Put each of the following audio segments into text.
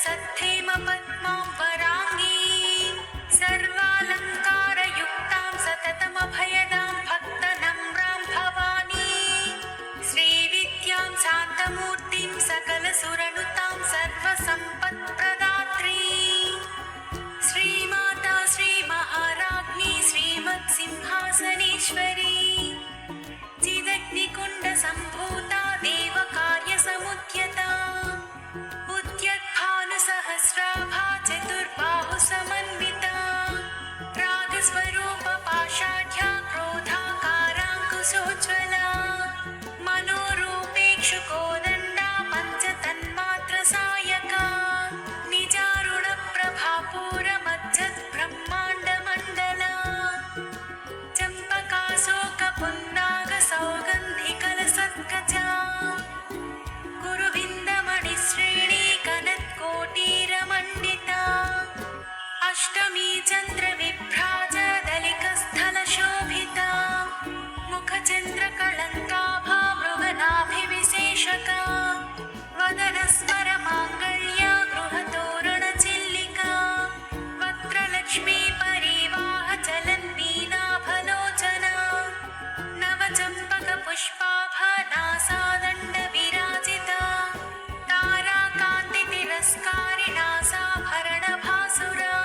सद्धेम पद्मां वराङ्गीं सर्वालङ्कारयुक्तां सततमभयदां भक्तनम्रां भवानी श्रीविद्यां शान्तमूर्तिं सकलसुरनुतां सर्वसम्पत्प्रदात्री श्रीमाता श्रीमहाराज्ञी श्रीमत्सिंहासनेश्वरी चिदग्निकुण्डसम्भूता देवकार्यसमुद्यता उद्यद्भानुसहस्राभा चतुर्बाहुसमन्विता रागस्वरूपपाषाढ्या क्रोधाकाराङ्कुशोज्ज्वला मनोरूपेक्षुकोदण्डा पञ्चतन्मात्रसायका निजारुणप्रभापूरमज्जद्ब्रह्माण्डमण्डला चम्पकाशोकपुन्नागसौगन्धिकलसत्कचा गुरुविन्दमणिश्रेणी कनत्कोटीरमण्डिता अष्टमी चन्द्रविभ्राजदलिकस्थलशोभिता मुखचन्द्रकळङ्काभा मृगनाभिविशेषका वदनस्मरमाङ्गल्या गृहतोरणचिल्लिका वक्त्रलक्ष्मी परिवाहचलन्मीनाभलोचना नवचम्पकपुष्पाभनासादण्डविराजिता ताराकान्तितिरस्कारिणा साभरणभासुरा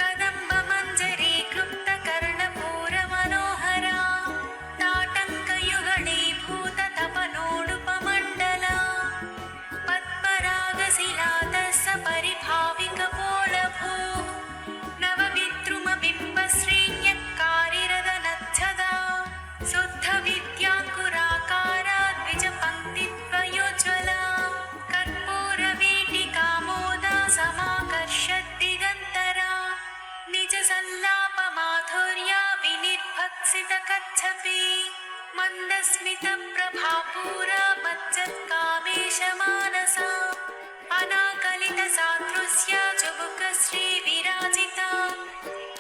कदम्बमञ्जरी क्लुप्तकर्णपूरमनोहरा ताटङ्कयुगणीभूततपनोडुपमण्डला पद्मरागशिलादस्य परिभाविकपोलभू नवविद्रुमबिम्बश्रीण्यक्कारिरदनच्छदा शुद्धविद्याङ्कुराकारा द्विजपङ्क्तिद्वयोज्ज्वला कर्पूरवीटिकामोदा समाकर्षद्दिगन्तरा निजसल्लापमाधुर्या विनिर्भत्सितकच्छपि मन्दस्मितप्रभापूरा मज्जत्कामेशमानसा अनाकलितसादृश्या चुबुकश्रीविराजिता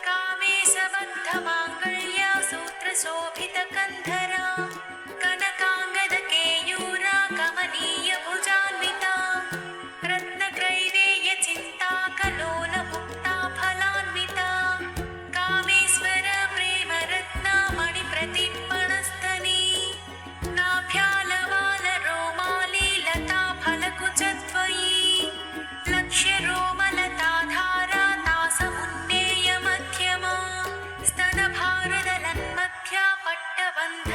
कामेशबद्धमाङ्गल्या सूत्रशोभितकन्धरा कनकाङ्गदकेयूरा कमनीयभुजान्विता रत्नक्रैवेयचिन्ताकलोलमुक्ता फलान्विता कामेश्वर प्रेमरत्नामणिप्रतिपणस्तनी नाभ्यालवालरोमाली लता फलकुचद्वयी लक्ष्यरोमलताधारा तासमुन्नेयमध्यमा स्तनभारदलन्मध्या पट्टबन्ध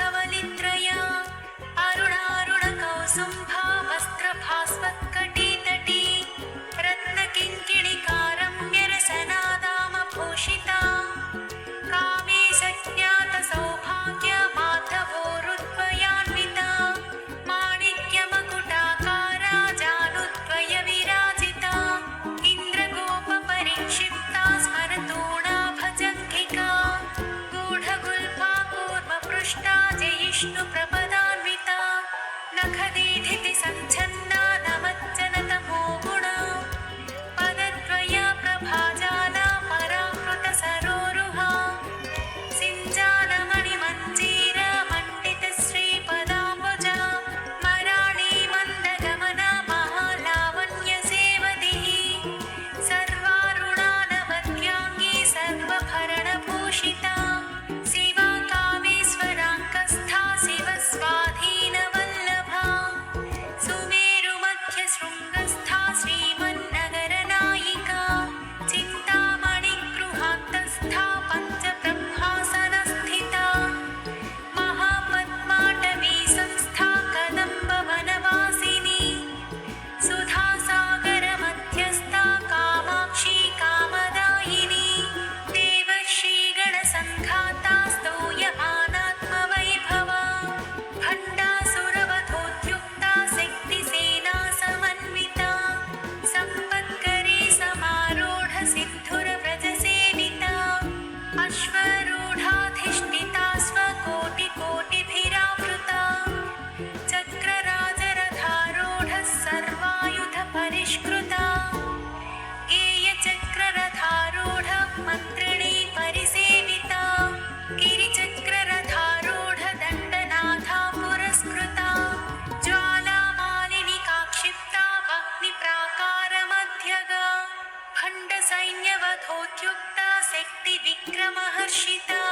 भण्डसैन्यवधोद्युक्ता शक्तिविक्रमहर्षिता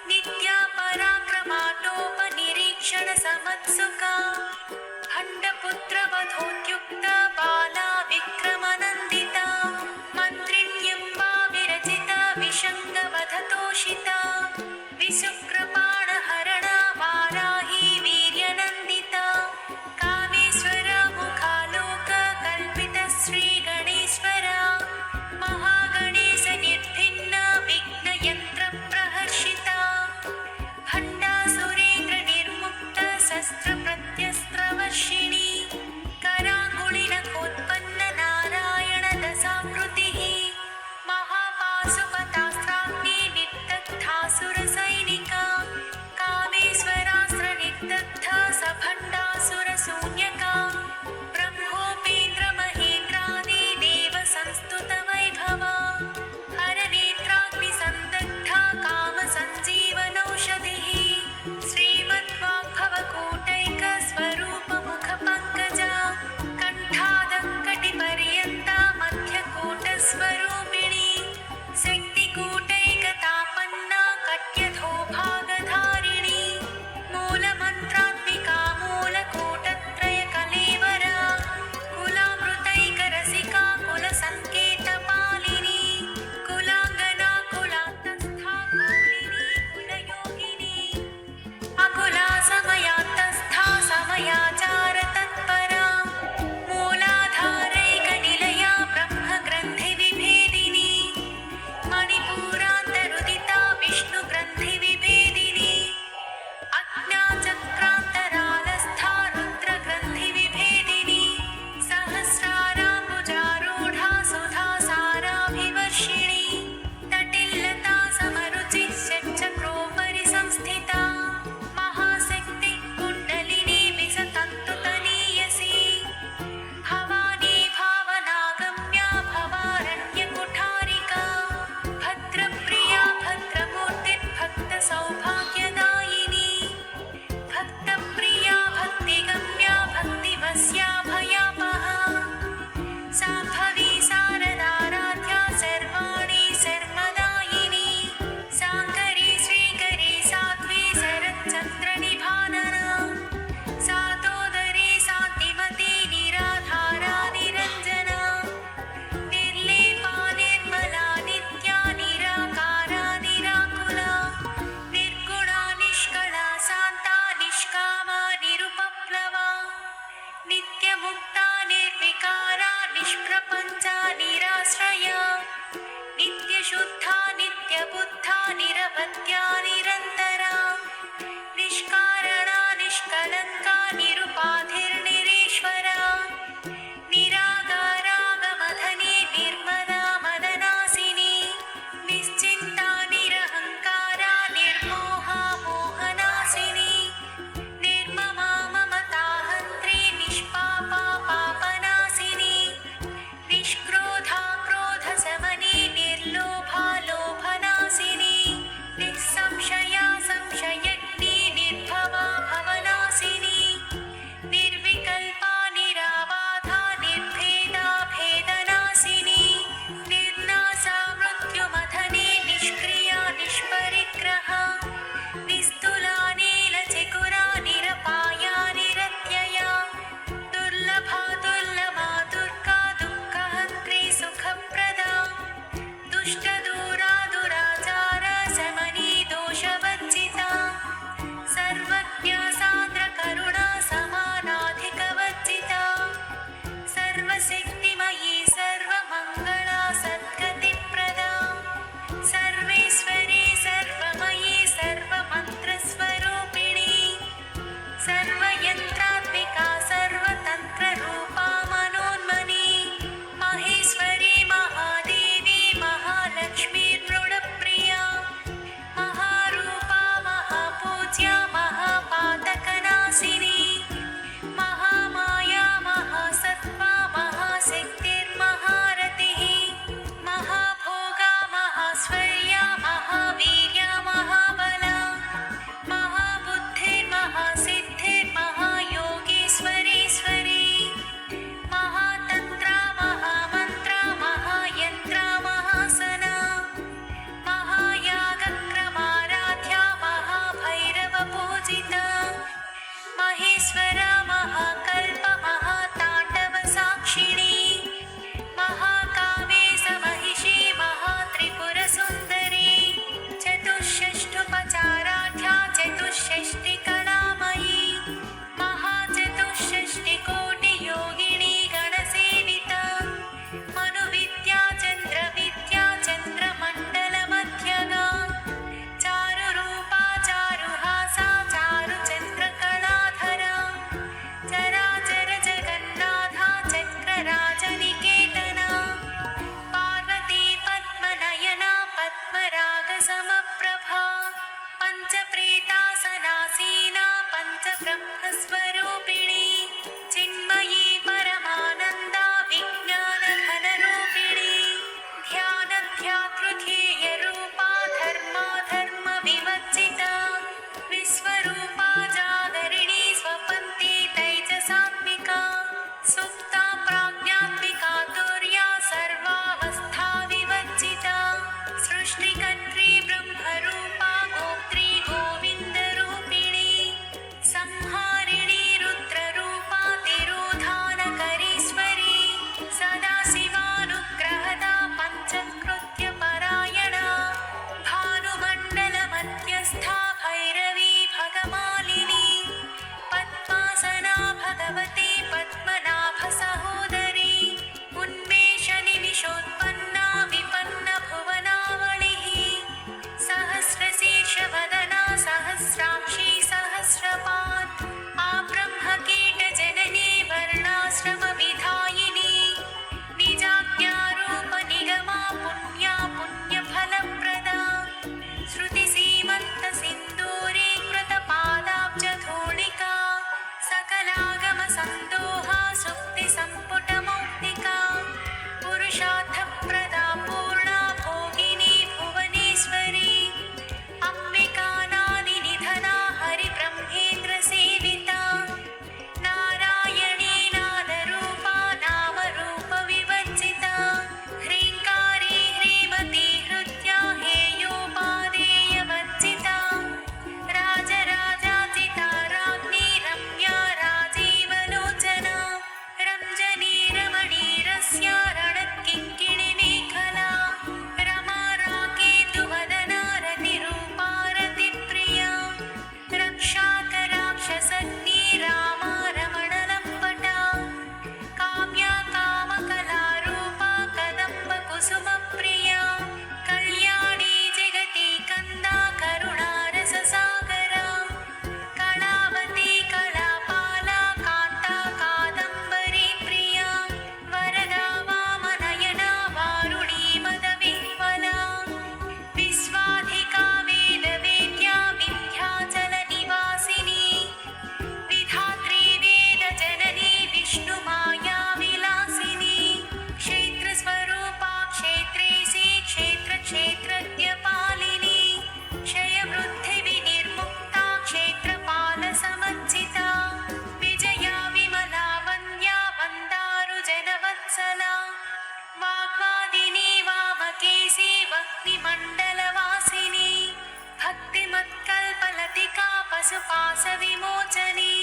नित्या पराक्रमाटोपनिरीक्षणसमत्सुका भण्डपुत्रवधोद्युक्ता बाला विक्रमनन्दिता मन्त्रिण्यम्बा विरचिता विशङ्गवधतोषिता विशुक्रपाणहरणा वाराही वीर्यनन्दिता कामेश्वरा मुखालोक कल्पितश्रीगणेश्वरा महागणेशनिर्भिन्ना विघ्नयन्त्रप्रहर्षिता भण्डासुरेन्द्रनिर्मुक्त शस्त्रप्रत्यस्त्रवर्षिणी कराङ्गुलिनखोत्पन्न नारायणदशाकृतिः महापाशुपतास्त्राग्नि निर्दग्धासुरसैनिका कामेश्वरास्त्रनिर्दग्धा सभण्डासुरशून्यका ब्रह्मोपेन्द्रमहेन्द्रादि देवसंस्तुतवैभवा हरनेत्राग्निसन्दग्धा कामसञ्जीवनौषधिः श्रीमद्वाग्भवकूटैकस्वरूपमुखपङ्कजा कण्ठादङ्कटिपर्यन्ता मध्यकूटस्वरूपिणी शक्तिकूटैकतापन्ना कट्यधोभागधारिणी मूलमन्त्रात्मिका मूलकूटत्रयकलेवरा कुलामृतैकरसिका कुलसङ्केतपालिनी कुलाङ्गना कुलान्तस्था कौलिनी कुलयोगिनी अकुला समयान्तस्था समयाचारतत्परा मूलाधारैकनिलया ब्रह्मग्रन्थिविभेदिनी मणिपूरान्तरुदिता विष्णुग्रन्थिविभेदिनी अज्ञाचक्रान्तरालस्था रुद्रग्रन्थिविभेदिनी सहस्राराम्बुजारूढा सुधासाराभिवर्षिणी तटिल्लता समरुचिः षट्चक्रोपरि संस्थिता महाशक्ति कुण्डलिनी विसतन्तुतनीयसी भवानी भावनागम्या भवारण्यकुठारिका भद्रप्रिया भद्रमूर्तिर्भक्तसौभाग्यदायिनी भक्तप्रिया भक्तिगम्या भक्तिवस्या भयापहा शाम्भवी शारदाराध्या सर्वाणि शर्मदायिनी शाङ्करी श्रीकरी साध्वी शरच्चन्द्रनिभानना सातोदरी शान्तिमती निराधारा निरञ्जना निर्लेपा निर्मला नित्या निराकारा निराकुला निर्गुणा निष्कला शान्ता निष्कामा निरुपप्लवा नित्यमुक्ता निर्विकारा निष्प्रपञ्चा निराश्रया नित्यशुद्धा नित्यबुद्धा निरवध्या निरन्तरा निष्कारणा निष्कलङ्का निरुपाधिर्निरीश्वरा निरागारागमधनी निर्मला मदनासिनी निश्चिन्ता निरहङ्कारा निर्मोहा मोहनासिनी निर्ममा ममताहन्त्री निष्पापा पापनासिनी निष्क्रोधा क्रोधशमनी निर्लोभा लोभनासिनी निःसंशया केसी वह्निमण्डलवासिनी भक्तिमत्कल्पलतिका पशुपाशविमोचनी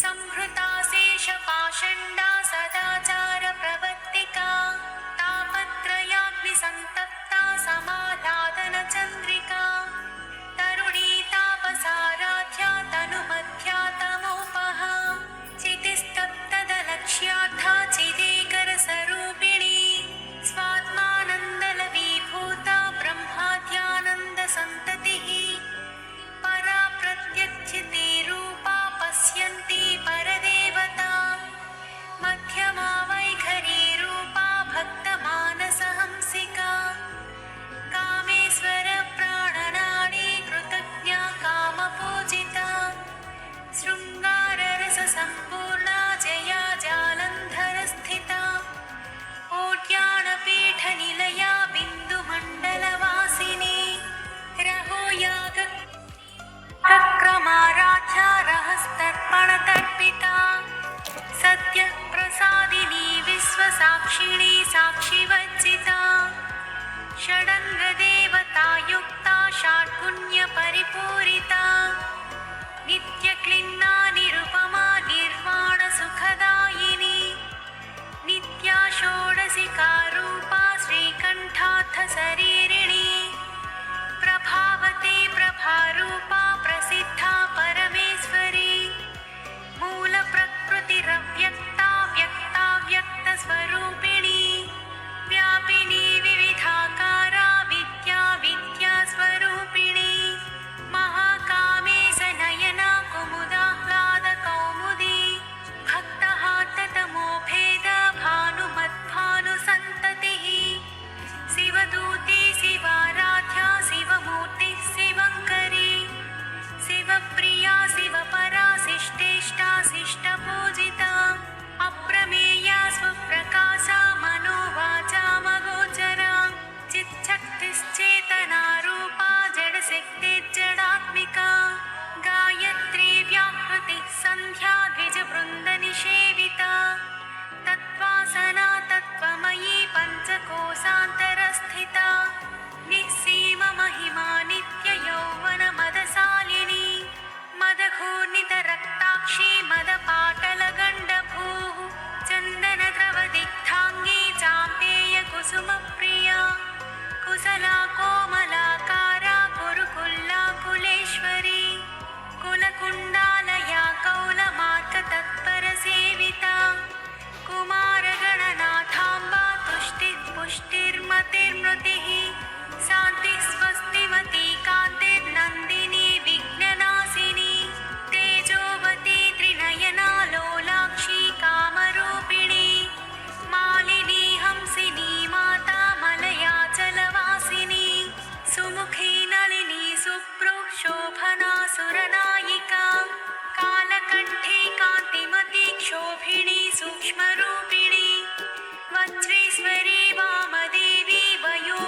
संहृता शेषपाषण्डा सदाचारप्रवर्तिका तापत्रयाग्निसन्तप्ता समाह्लादनचन्द्रिका तरुणी तापसाराध्या तनुमध्या तमोपहा चितिस्तप्तदलक्ष्यार्था चिदेकरस्वरूपिणी स्वात्मानन्दलवीभूता ब्रह्माद्यानन्दसन्ततिः परा प्रत्यक्षिते रूपा पश्यन्ती परदेवता मध्यमा वैखरी रूपा भक्तमानसहंसिका कामेश्वर प्राणनाडी कृतज्ञा कामपूजिता शृङ्गाररससम्पूर्णा जया जालन्धरस्थिता ओड्याणपीठनिलया बिन्दुमण्डलवासिनी रहोयागक्रमाराध्या रहस्तर्पणतर्पिता सद्यः प्रसादिनी विश्वसाक्षिणी साक्षिवज्जिता षडङ्गदेवतायुक्ता षाड्गुण्यपरिपूरिता नित्यक्लिन्ना निरुपमा निर्वाणसुखदायिनी नित्या षोडशिकारूपा श्रीकण्ठार्थशरीरिणी प्रभावती प्रभारूपा प्रसिद्धा परमेश्वरी मूलप्रकृतिरव्यक्ता व्यक्ता व्यक्तस्वरूपिणी व्यापिनी विविधाकारा विद्या विद्यास्वरूपिणी महाकामेशनयना कुमुदाह्लादकौमुदी भक्तहाततमोभेद भानुमद्भानुसन्ततिः शिवदूती शिवाराध्या शिवमूर्तिः शिवङ्करी शिवप्रिया शिवपरा शिष्टेष्टा शिष्टपूजिता अप्रमेया स्वप्रकाशा मनोवाचामगोचरा चिच्छक्तिश्चेतना रूपा जडशक्तिर्जडात्मिका गायत्री व्याहृतिः सन्ध्या द्विजवृन्दनिषेविता तत्त्वासना तत्त्वमयी पञ्चकोशान्तरस्थिता निःसीममहिमा नित्ययौवनमदशालिनी मदघूर्णितरक्ताक्षी मदपाटलगण्डभूः चन्दनद्रवदिग्धाङ्गी चाम्पेयकुसुमप्रिया कुशला कोमलाकारा कुरुकुल्लाकुलेश्वरी कुलकुण्डालया कौलमार्गतत्परसेविता कुमारगणनाथाम्बा तुष्टिः पुष्टिर्मतिर्मृतिः शान्तिः स्वस्तिमती कान्तिर्नन्दिनी विघ्ननाशिनी तेजोवती त्रिनयना लोलाक्षी कामरूपिणी मालिनी हंसिनी माता मलयाचलवासिनी सुमुखी नलिनी सुप्रुः शोभना सुरनायिका कालकण्ठी कान्तिमती क्षोभिणी सूक्ष्मरूपिणी वज्रेश्वरी वामदेवी वयो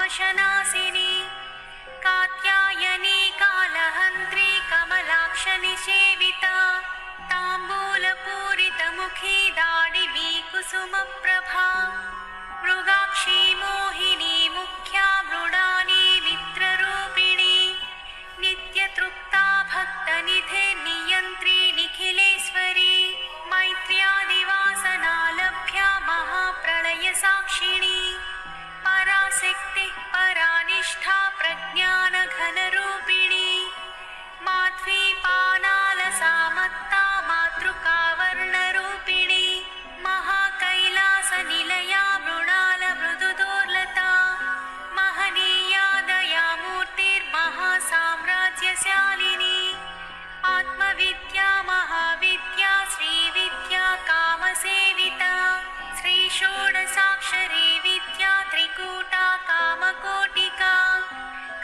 पाशनाशिनी कात्यायनी कालहन्त्री कमलाक्षनिषेविता ताम्बूलपूरितमुखी दाडिवी कुसुमप्रभा मृगाक्षी मोहिनी मुख्या मृडानी मित्ररूपिणी नित्यतृप्ता भक्तनिधे नियन्त्री निखिलेश्वरी मैत्र्यादिवासना लभ्या महाप्रलयसाक्षिणी पराशक्ति परानिष्ठा प्रज्ञानघनरूपिणी माध्वीपानालसामत्ता मातृकावर्णरूपिणी महाकैलासनिलया मृणालमृदुदोर्लता महनीया दयामूर्तिर्महासाम्राज्यशालिनी आत्मविद्या महाविद्या श्रीविद्या कामसेविता श्रीषोडशाक्षरी विद्या त्रिकूटा कामकोटिका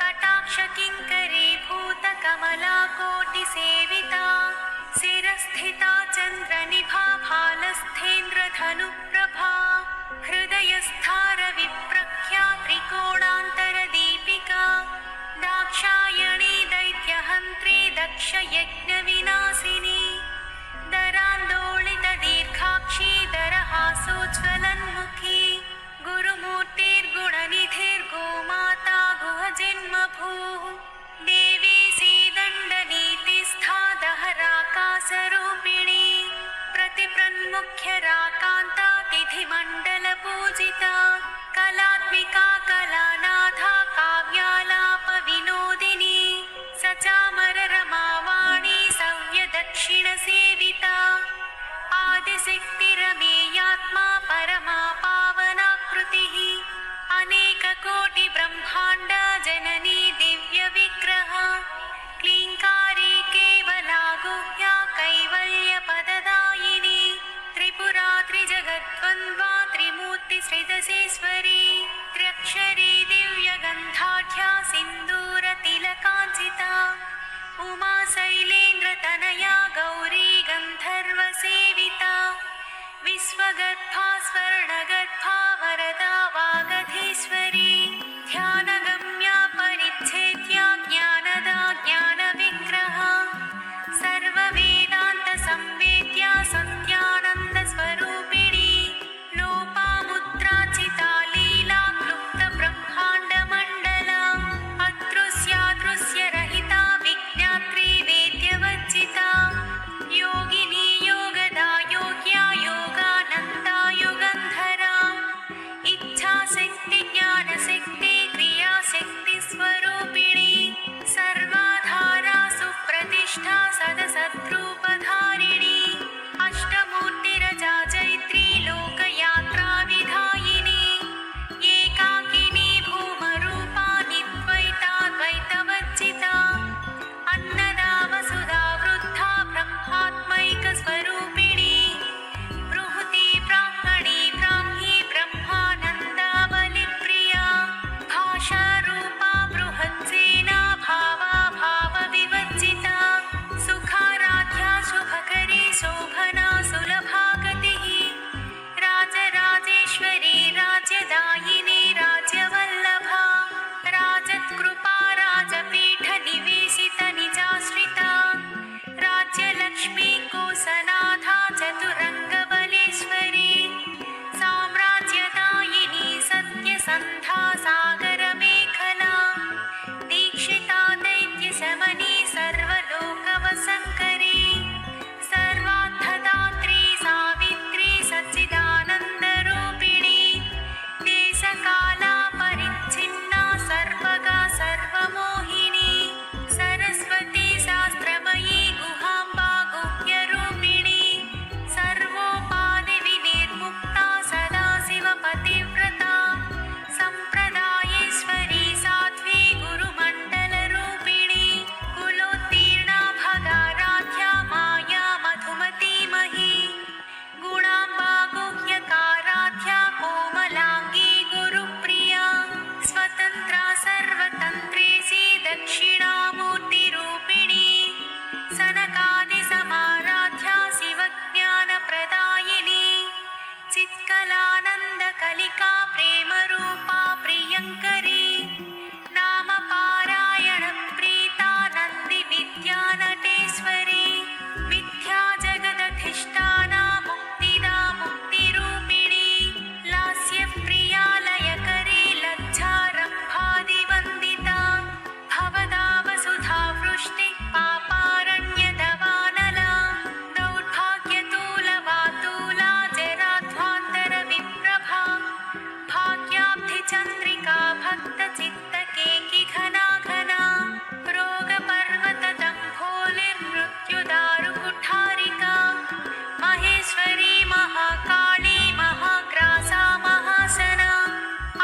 कटाक्षकिङ्करी भूतकमलाकोटिसेविता शिरस्थिता चन्द्रनिभा फालस्थेन्द्रधनुप्रभा हृदयस्था रविप्रख्या त्रिकोणान्तरदीपिका दाक्षायणी दैत्यहन्त्री दक्षयज्ञविनाशिनी दरान्दोलितदीर्घाक्षी दरहासोज्ज्वलन्मुखी गुरुमूर्तिर्गुणनिधिर्गोमाता गुहजन्मभूः देवी श्रीदण्डनीतिस्था दहराकाशरूपिणी प्रतिप्रन्मुख्यराकान्ता तिथिमण्डलपूजिता कलात्मिका कलानाथा काव्यालापविनोदिनी सचामररमावाणी सव्यदक्षिणसेविता आदिशक्तिरमेयात्मा परमा पावनाकृतिः अनेककोटिब्रह्माण्ड जननी दिव्यविग्रह क्लीङ्कारी केवला गुह्या कैवल्यपददायिनी त्रिपुरा त्रिजगद्वन्द्वा त्रिमूर्तिश्रितसेश्वरी त्र्यक्षरी दिव्यगन्धाढ्या सिन्दूरतिलकाञ्चिता उमा शैलेन्द्रतनया गौरी गन्धर्वसेविता विश्वगर्भा स्वर्णगर्भा वरदा वागधीश्वरी ध्यानगम्या परिच्छेद्या ज्ञानदा ज्ञानविग्रह सर्ववेदान्तसंवेद्या सत्यानन्दस्वरूपिणी लोपामुद्राचिता लीला क्लुप्तब्रह्माण्डमण्डला अदृश्यादृश्यरहिता विज्ञात्री वेद्यवर्जिता योगिनी योगदा योग्या योगानन्दा युगन्धरा इच्छाशक्ति ज्ञानशक्ति क्रियाशक्तिस्वरूपिणी सर्वाधारा सुप्रतिष्ठा सदसद्रूपधारिणी अष्टमूर्तिरजा चैत्री लोकयात्राविधायिनी एकाकिनी भूमरूपा निद्वैताद्वैतवर्जिता अन्नदा वसुधा वृद्धा ब्रह्मात्मैकस्वरूपिणी बृहती ब्राह्मणी ब्राह्मी ब्रह्मानन्दा बलिप्रिया भाषारूपा बृहत्सेना भावा भावविवर्जिता सुखाराध्या शुभकरी शोभना सुलभागतिः राजराजेश्वरी राज्यदायिनी राज्यवल्लभा राजत्कृपा राजपीठनिवेशित निजाश्रिता राज्यलक्ष्मी कोसनाथा चतुरङ्गबलेश्वरी साम्राज्यदायिनी सत्यसन्धा सागरमेखला दीक्षिता दैत्यशमनी सर्वलोकवसङ्करी सर्वार्थदात्री सावित्री सच्चिदानन्दरूपिणी देशकाला परिच्छिन्ना सर्वगा सर्वमोहिनी सरस्वती शास्त्रमयी गुहाम्बा गुह्यरूपिणी सर्वोपाधिविनिर्मुक्ता सदाशिवपतिव्रता सम्प्रदायेश्वरी साध्वी गुरुमण्डलरूपिणी कुलोत्तीर्णा भगाराध्या माया मधुमतीमही गुणाम्बा गुह्यकाराध्या कोमलाङ्गी गुरुप्रिया स्वतन्त्रा सर्वतन्त्रेशी दक्षिणामूर्तिरूपिणी सनकादिसमाराध्या शिवज्ञानप्रदायिनी चित्कलानन्द कलिका प्रेमरूपा प्रियङ्करी नामपारायण प्रीता नन्दी विद्या नटेश्वरी विद्या जगदधिष्ठाना मुक्तिदा मुक्तिरूपिणी लास्यप्रिया लयकरी लज्जारम्भादिवन्दिता भवदा वसुधा वृष्टि पापारण्यदवानला दौर्भाग्यतूलवातूला जराध्वान्तरविप्रभा भाग्याब्धिचन्द्रिका भक्तचित्तकेकि घना घना रोगपर्वतदम्भोलिर्मृत्युदारुकुठारिका महेश्वरी महाकाली महाग्रासा महासना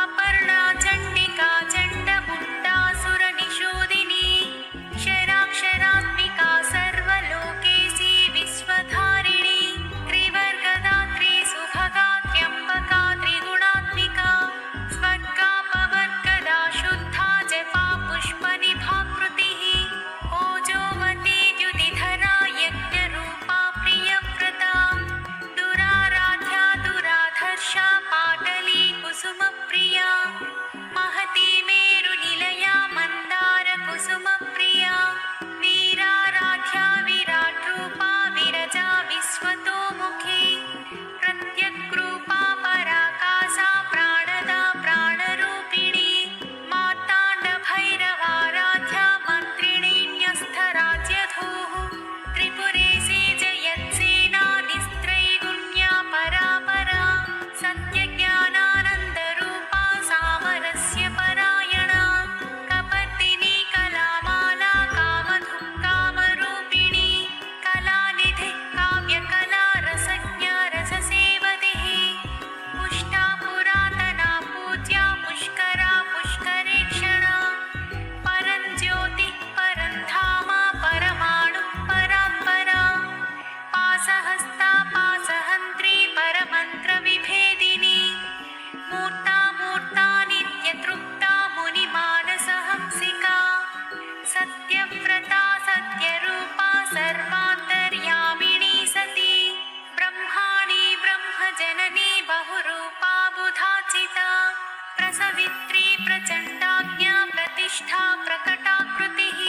अपर्णा चण्डिका चण्डमुण्डासुरनिषूदिनी शराक्षरात्मिका सर्वलोकेशी विश्वधारिणी त्रिवर्गदा त्रिसुभगा त्र्यम्बका त्रिगुणात्मिका स्वर्गापवर्गदा शुद्धा जपा पुष्पनिभाकृतिः ओजोवती द्युतिधरा यज्ञरूपा प्रियव्रता दुराराध्या दुराधर्षा पाटली कुसुमप्रिया महती मेरुनिलया मन्दारकुसुमप्रिया वीराराध्या विराट्रूपा विरजा विश्वतोमुखी प्रत्यग्रूपा पराकाशा प्राणदा प्राणरूपिणी माताण्डभैरवाराध्या मन्त्रिणीन्यस्थराज्यधूः त्रिपुरेशी जयत्सेना निस्त्रैगुण्या परापरा सत्यज्ञानानन्दरूपा सामरस्य परायणा कपर्दिनी कलामाला कामधुक्कामरूपिणी कलानिधिः काव्यकला रसज्ञा रससेवतिः पुष्टा पुरातना पूज्या पुष्करा पुष्करेक्षणा परञ्ज्योतिः परन्धामा परमाणुः परात्परा पासहस्ता पासहन्त्री परमन्त्रविभेदिनी मूर्ता मूर्ता नित्यतृप्ता मुनिमानसहंसिका सत्यव्रता सत्यरूपा सर्वान्तर्यामिणी सती ब्रह्माणी ब्रह्मजननी बहुरूपा बुधाचिता प्रसवित्री प्रचण्डाज्ञा प्रतिष्ठा प्रकटाकृतिः